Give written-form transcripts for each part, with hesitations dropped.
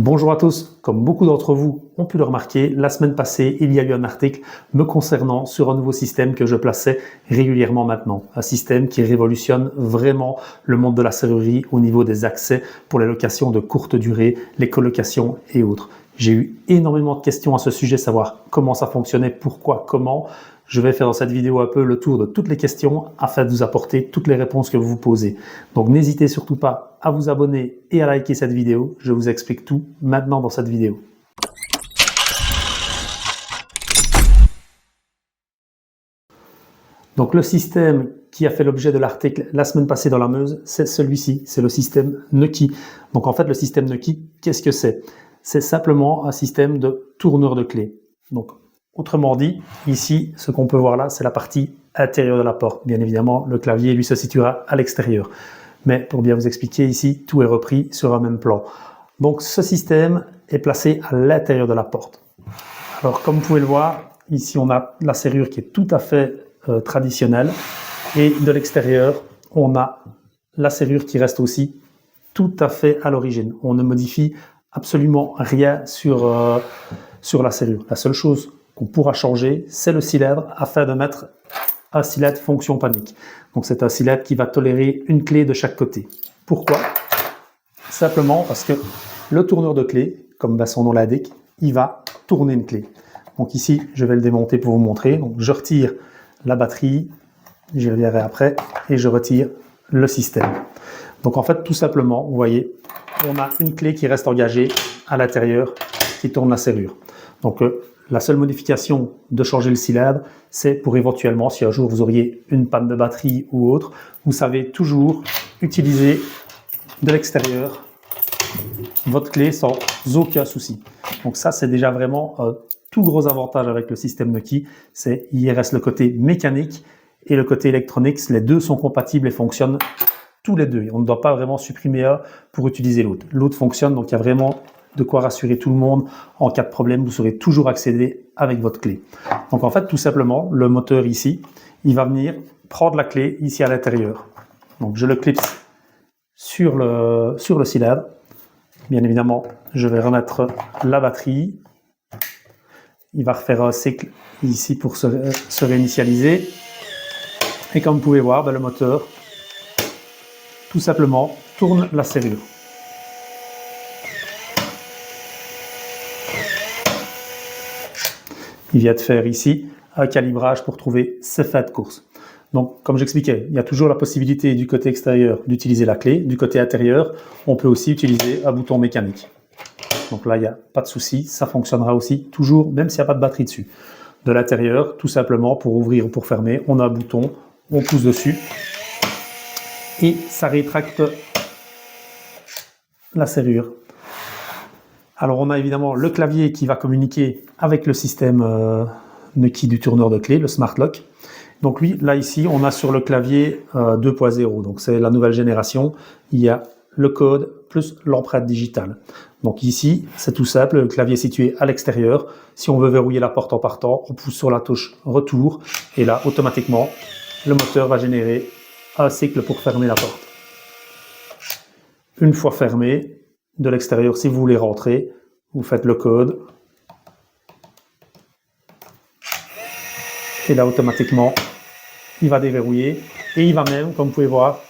Bonjour à tous, comme beaucoup d'entre vous ont pu le remarquer, la semaine passée, il y a eu un article me concernant sur un nouveau système que je plaçais régulièrement maintenant. Un système qui révolutionne vraiment le monde de la serrurerie au niveau des accès pour les locations de courte durée, les colocations et autres. J'ai eu énormément de questions à ce sujet, savoir comment ça fonctionnait, pourquoi, comment. Je vais faire dans cette vidéo un peu le tour de toutes les questions afin de vous apporter toutes les réponses que vous vous posez. Donc n'hésitez surtout pas à vous abonner et à liker cette vidéo. Je vous explique tout maintenant dans cette vidéo. Donc le système qui a fait l'objet de l'article la semaine passée dans la Meuse, c'est celui-ci, c'est le système Nucky. Donc en fait le système Nucky, qu'est-ce que c'est? C'est simplement un système de tourneur de clés. Donc autrement dit, ici, ce qu'on peut voir là, c'est la partie intérieure de la porte. Bien évidemment, le clavier, lui, se situera à l'extérieur. Mais pour bien vous expliquer, ici, tout est repris sur un même plan. Donc, ce système est placé à l'intérieur de la porte. Alors, comme vous pouvez le voir, ici, on a la serrure qui est tout à fait traditionnelle. Et de l'extérieur, on a la serrure qui reste aussi tout à fait à l'origine. On ne modifie absolument rien sur la serrure. La seule chose qu'on pourra changer, c'est le cylindre afin de mettre un cylindre fonction panique. Donc c'est un cylindre qui va tolérer une clé de chaque côté. Pourquoi? Simplement parce que le tourneur de clé, comme son nom l'indique, il va tourner une clé. Donc ici, je vais le démonter pour vous montrer. Donc je retire la batterie, j'y reviendrai après, et je retire le système. Donc en fait, tout simplement, vous voyez, on a une clé qui reste engagée à l'intérieur, qui tourne la serrure. Donc la seule modification de changer le cylindre, c'est pour éventuellement, si un jour vous auriez une panne de batterie ou autre, vous savez toujours utiliser de l'extérieur votre clé sans aucun souci. Donc ça, c'est déjà vraiment un tout gros avantage avec le système Nucky, c'est il reste le côté mécanique et le côté électronique, les deux sont compatibles et fonctionnent tous les deux. On ne doit pas vraiment supprimer un pour utiliser l'autre. L'autre fonctionne, donc il y a vraiment de quoi rassurer tout le monde. En cas de problème, vous saurez toujours accéder avec votre clé. Donc en fait, tout simplement, le moteur ici, il va venir prendre la clé ici à l'intérieur. Donc je le clipse sur le cylindre. Bien évidemment, je vais remettre la batterie. Il va refaire un cycle ici pour se réinitialiser. Et comme vous pouvez voir, le moteur, tout simplement, tourne la serrure. Il vient de faire ici un calibrage pour trouver ses fins de course. Donc, comme j'expliquais, il y a toujours la possibilité du côté extérieur d'utiliser la clé. Du côté intérieur, on peut aussi utiliser un bouton mécanique. Donc là, il n'y a pas de souci, ça fonctionnera aussi toujours, même s'il n'y a pas de batterie dessus. De l'intérieur, tout simplement, pour ouvrir ou pour fermer, on a un bouton, on pousse dessus et ça rétracte la serrure. Alors on a évidemment le clavier qui va communiquer avec le système Nucky du tourneur de clé, le Smart Lock. Donc lui, là ici, on a sur le clavier 2.0, donc c'est la nouvelle génération. Il y a le code plus l'empreinte digitale. Donc ici, c'est tout simple, le clavier est situé à l'extérieur. Si on veut verrouiller la porte en partant, on pousse sur la touche retour et là, automatiquement, le moteur va générer un cycle pour fermer la porte. Une fois fermé, de l'extérieur, si vous voulez rentrer, vous faites le code. Et là, automatiquement, il va déverrouiller. Et il va même, comme vous pouvez voir,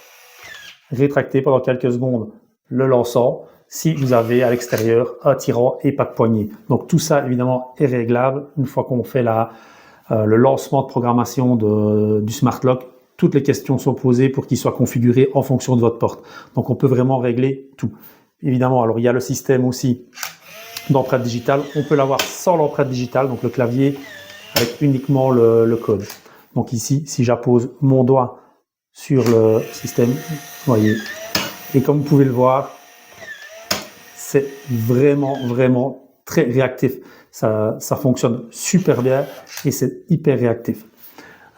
rétracter pendant quelques secondes le lançant si vous avez à l'extérieur un tirant et pas de poignée. Donc tout ça, évidemment, est réglable. Une fois qu'on fait le lancement de programmation du Smart Lock, toutes les questions sont posées pour qu'il soit configuré en fonction de votre porte. Donc on peut vraiment régler tout. Évidemment, alors il y a le système aussi d'empreinte digitale. On peut l'avoir sans l'empreinte digitale, donc le clavier avec uniquement le code. Donc ici, si j'appose mon doigt sur le système, vous voyez, et comme vous pouvez le voir, c'est vraiment très réactif. Ça fonctionne super bien et c'est hyper réactif.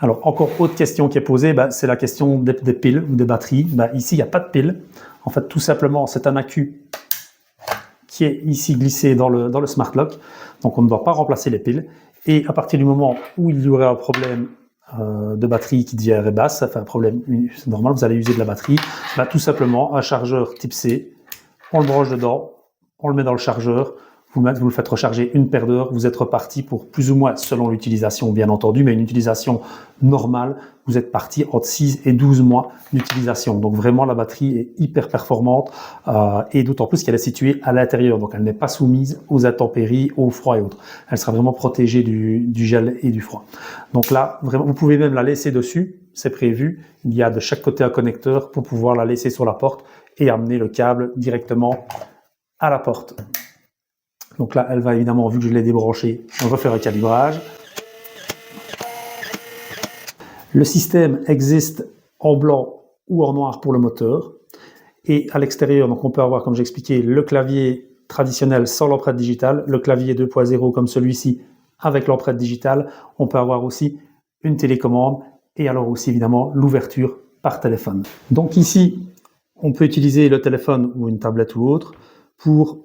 Alors, encore autre question qui est posée, c'est la question des piles ou des batteries. Ici, il n'y a pas de piles. En fait, tout simplement, c'est un accu qui est ici glissé dans le Smart Lock. Donc, on ne doit pas remplacer les piles. Et à partir du moment où il y aurait un problème de batterie qui devient basse, ça fait un problème, c'est normal, vous allez user de la batterie, tout simplement, un chargeur type C, on le branche dedans, on le met dans le chargeur, vous le faites recharger une paire d'heures, vous êtes reparti pour plus ou moins, selon l'utilisation bien entendu, mais une utilisation normale, vous êtes parti entre 6 et 12 mois d'utilisation. Donc vraiment la batterie est hyper performante et d'autant plus qu'elle est située à l'intérieur, donc elle n'est pas soumise aux intempéries, au froid et autres. Elle sera vraiment protégée du gel et du froid. Donc là, vraiment, vous pouvez même la laisser dessus, c'est prévu. Il y a de chaque côté un connecteur pour pouvoir la laisser sur la porte et amener le câble directement à la porte. Donc là, elle va évidemment, vu que je l'ai débranchée, refaire un calibrage. Le système existe en blanc ou en noir pour le moteur. Et à l'extérieur, donc on peut avoir, comme j'ai expliqué, le clavier traditionnel sans l'empreinte digitale, le clavier 2.0 comme celui-ci avec l'empreinte digitale. On peut avoir aussi une télécommande et alors aussi évidemment l'ouverture par téléphone. Donc ici, on peut utiliser le téléphone ou une tablette ou autre pour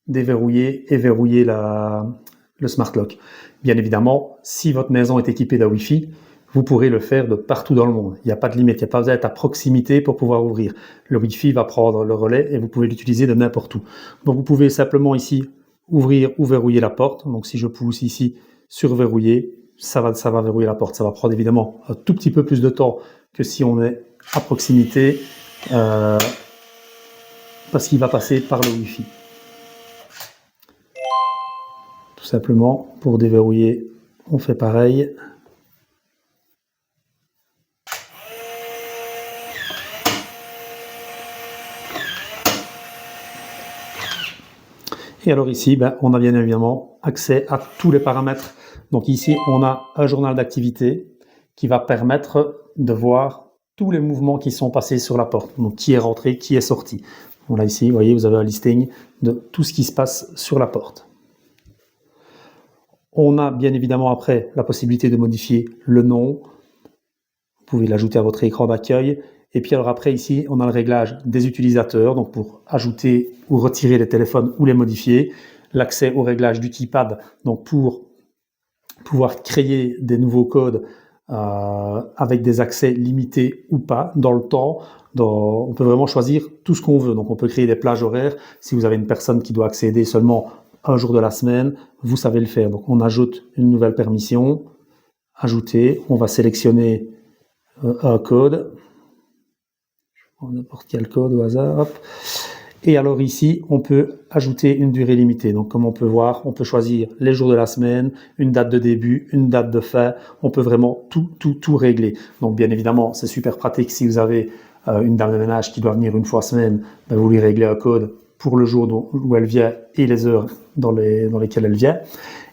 déverrouiller et verrouiller le smart lock. Bien évidemment, si votre maison est équipée d'un Wi-Fi, vous pourrez le faire de partout dans le monde. Il n'y a pas de limite, il n'y a pas besoin d'être à proximité pour pouvoir ouvrir. Le Wi-Fi va prendre le relais et vous pouvez l'utiliser de n'importe où. Donc vous pouvez simplement ici ouvrir ou verrouiller la porte. Donc si je pousse ici sur verrouiller, ça va verrouiller la porte. Ça va prendre évidemment un tout petit peu plus de temps que si on est à proximité parce qu'il va passer par le Wi-Fi. Tout simplement, pour déverrouiller, on fait pareil. Et alors ici, on a bien évidemment accès à tous les paramètres. Donc ici, on a un journal d'activité qui va permettre de voir tous les mouvements qui sont passés sur la porte. Donc qui est rentré, qui est sorti. Voilà ici, vous voyez, vous avez un listing de tout ce qui se passe sur la porte. On a bien évidemment après la possibilité de modifier le nom. Vous pouvez l'ajouter à votre écran d'accueil. Et puis alors après ici, on a le réglage des utilisateurs, donc pour ajouter ou retirer les téléphones ou les modifier. L'accès au réglage du keypad, donc pour pouvoir créer des nouveaux codes avec des accès limités ou pas dans le temps. On peut vraiment choisir tout ce qu'on veut. Donc on peut créer des plages horaires. Si vous avez une personne qui doit accéder seulement un jour de la semaine, vous savez le faire. Donc on ajoute une nouvelle permission, ajouter, on va sélectionner un code, n'importe quel code au hasard, hop. Et alors ici, on peut ajouter une durée limitée. Donc comme on peut voir, on peut choisir les jours de la semaine, une date de début, une date de fin. On peut vraiment tout régler. Donc bien évidemment, c'est super pratique si vous avez une dame de ménage qui doit venir une fois semaine, vous lui réglez un code pour le jour où elle vient et les heures dans lesquelles elle vient.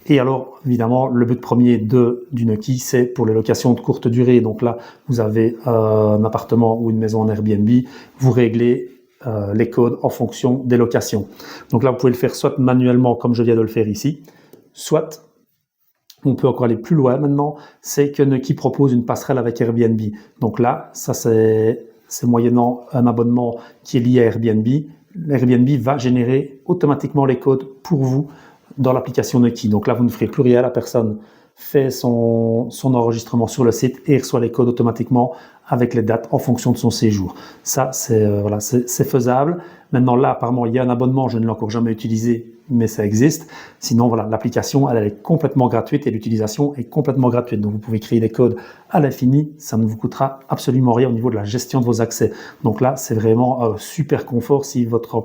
Et alors, évidemment, le but premier du Nucky, c'est pour les locations de courte durée. Donc là, vous avez un appartement ou une maison en Airbnb, vous réglez les codes en fonction des locations. Donc là, vous pouvez le faire soit manuellement, comme je viens de le faire ici, soit on peut encore aller plus loin maintenant, c'est que Nucky propose une passerelle avec Airbnb. Donc là, ça c'est moyennant un abonnement qui est lié à Airbnb. Airbnb va générer automatiquement les codes pour vous dans l'application Nucky. Donc là, vous ne ferez plus rien, la personne fait son enregistrement sur le site et reçoit les codes automatiquement avec les dates en fonction de son séjour. Ça, c'est faisable. Maintenant, là, apparemment, il y a un abonnement, je ne l'ai encore jamais utilisé, mais ça existe. Sinon, voilà, l'application, elle est complètement gratuite et l'utilisation est complètement gratuite. Donc, vous pouvez créer des codes à l'infini. Ça ne vous coûtera absolument rien au niveau de la gestion de vos accès. Donc là, c'est vraiment super confort. Si votre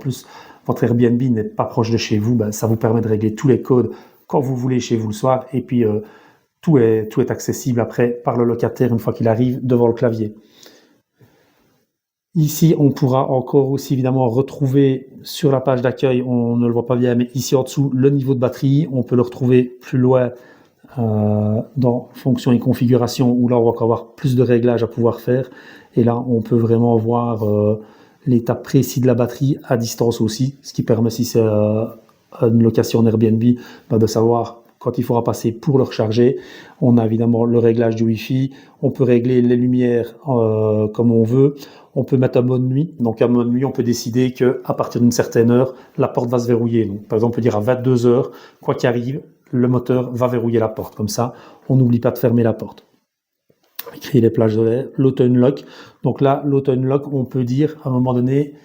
Airbnb n'est pas proche de chez vous, ça vous permet de régler tous les codes quand vous voulez chez vous le soir. Et puis, tout est accessible après par le locataire une fois qu'il arrive devant le clavier. Ici, on pourra encore aussi évidemment retrouver sur la page d'accueil, on ne le voit pas bien, mais ici en dessous, le niveau de batterie. On peut le retrouver plus loin dans fonction et configuration, où là, on va encore avoir plus de réglages à pouvoir faire. Et là, on peut vraiment voir l'état précis de la batterie à distance aussi, ce qui permet, si c'est une location en Airbnb, de savoir quand il faudra passer pour le recharger. On a évidemment le réglage du Wi-Fi, on peut régler les lumières comme on veut, on peut mettre un mode nuit. Donc à mode nuit, on peut décider qu'à partir d'une certaine heure, la porte va se verrouiller. Donc, par exemple, on peut dire à 22 heures, quoi qu'il arrive, le moteur va verrouiller la porte. Comme ça, on n'oublie pas de fermer la porte. Créer les plages horaires, l'auto-unlock. Donc là, l'auto-unlock, on peut dire à un moment donné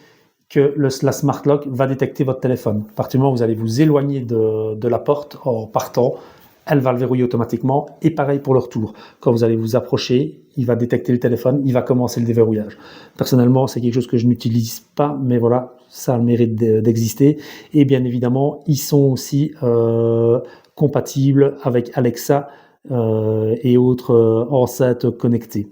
que la Smart Lock va détecter votre téléphone. À partir du moment où vous allez vous éloigner de la porte en partant, elle va le verrouiller automatiquement, et pareil pour le retour. Quand vous allez vous approcher, il va détecter le téléphone, il va commencer le déverrouillage. Personnellement, c'est quelque chose que je n'utilise pas, mais voilà, ça a le mérite d'exister. Et bien évidemment, ils sont aussi compatibles avec Alexa et autres enceintes connectées.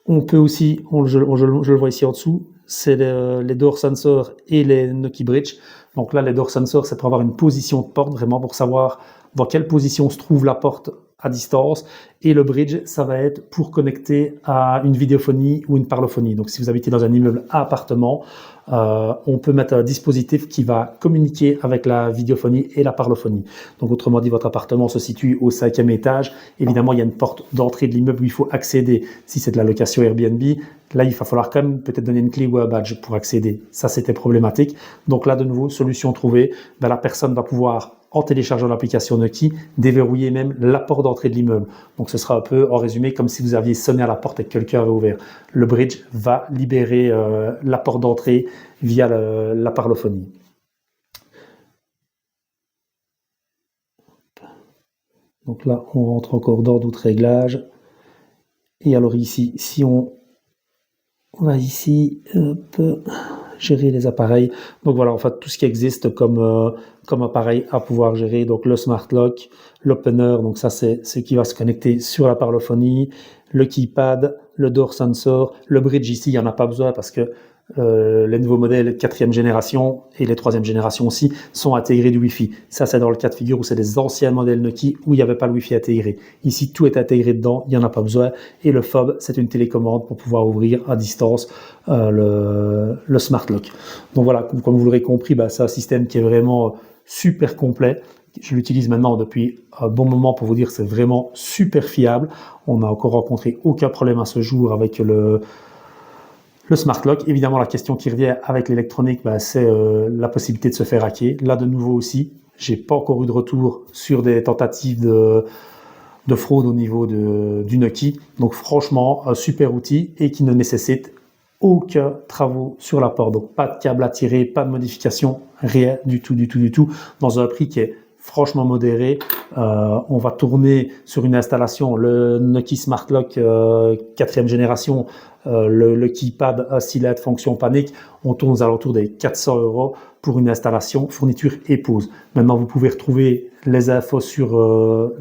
On peut aussi, je le vois ici en dessous, c'est les door sensors et les Noki Bridge. Donc là, les door sensors, c'est pour avoir une position de porte, vraiment pour savoir dans quelle position se trouve la porte à distance. Et le bridge, ça va être pour connecter à une vidéophonie ou une parlophonie. Donc si vous habitez dans un immeuble à appartement, on peut mettre un dispositif qui va communiquer avec la vidéophonie et la parlophonie. Donc autrement dit, votre appartement se situe au 5e étage. Évidemment, il y a une porte d'entrée de l'immeuble où il faut accéder. Si c'est de la location Airbnb, là, il va falloir quand même peut-être donner une clé ou un badge pour accéder. Ça, c'était problématique. Donc là, de nouveau, solution trouvée. Ben, la personne va pouvoir, en téléchargeant l'application Noki, déverrouiller même la porte d'entrée de l'immeuble. Donc ce sera un peu, en résumé, comme si vous aviez sonné à la porte et que quelqu'un avait ouvert. Le bridge va libérer la porte d'entrée via la parlophonie. Donc là, on rentre encore dans d'autres réglages. Et alors ici, si on va ici, gérer les appareils. Donc voilà, en fait, tout ce qui existe comme appareil à pouvoir gérer. Donc le Smart Lock, l'opener, donc ça c'est ce qui va se connecter sur la parlophonie, le keypad, le door sensor, le bridge ici, il n'y en a pas besoin parce que les nouveaux modèles 4e génération et les 3e génération aussi sont intégrés du Wi-Fi. Ça, c'est dans le cas de figure où c'est des anciens modèles Noki où il n'y avait pas le Wi-Fi intégré. Ici, tout est intégré dedans, il n'y en a pas besoin. Et le fob, c'est une télécommande pour pouvoir ouvrir à distance le Smart Lock. Donc voilà, comme vous l'aurez compris, c'est un système qui est vraiment super complet. Je l'utilise maintenant depuis un bon moment pour vous dire que c'est vraiment super fiable. On n'a encore rencontré aucun problème à ce jour avec le Smart Lock. Évidemment, la question qui revient avec l'électronique, c'est la possibilité de se faire hacker. Là, de nouveau aussi, j'ai pas encore eu de retour sur des tentatives de fraude au niveau du Noki. Donc franchement, un super outil et qui ne nécessite aucun travaux sur la porte. Donc pas de câble à tirer, pas de modification, rien du tout, dans un prix qui est franchement modéré. On va tourner sur une installation, le Noki Smart Lock 4e génération, le keypad assis LED fonction panique, on tourne aux alentours des 400 € pour une installation, fourniture et pose. Maintenant, vous pouvez retrouver les infos sur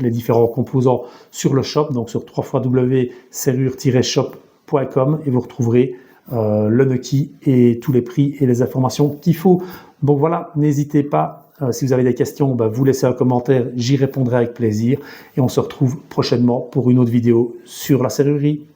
les différents composants sur le shop, donc sur www.serrure-shop.com, et vous retrouverez le Noki et tous les prix et les informations qu'il faut. Donc voilà, n'hésitez pas. Si vous avez des questions, vous laissez un commentaire, j'y répondrai avec plaisir. Et on se retrouve prochainement pour une autre vidéo sur la serrurerie.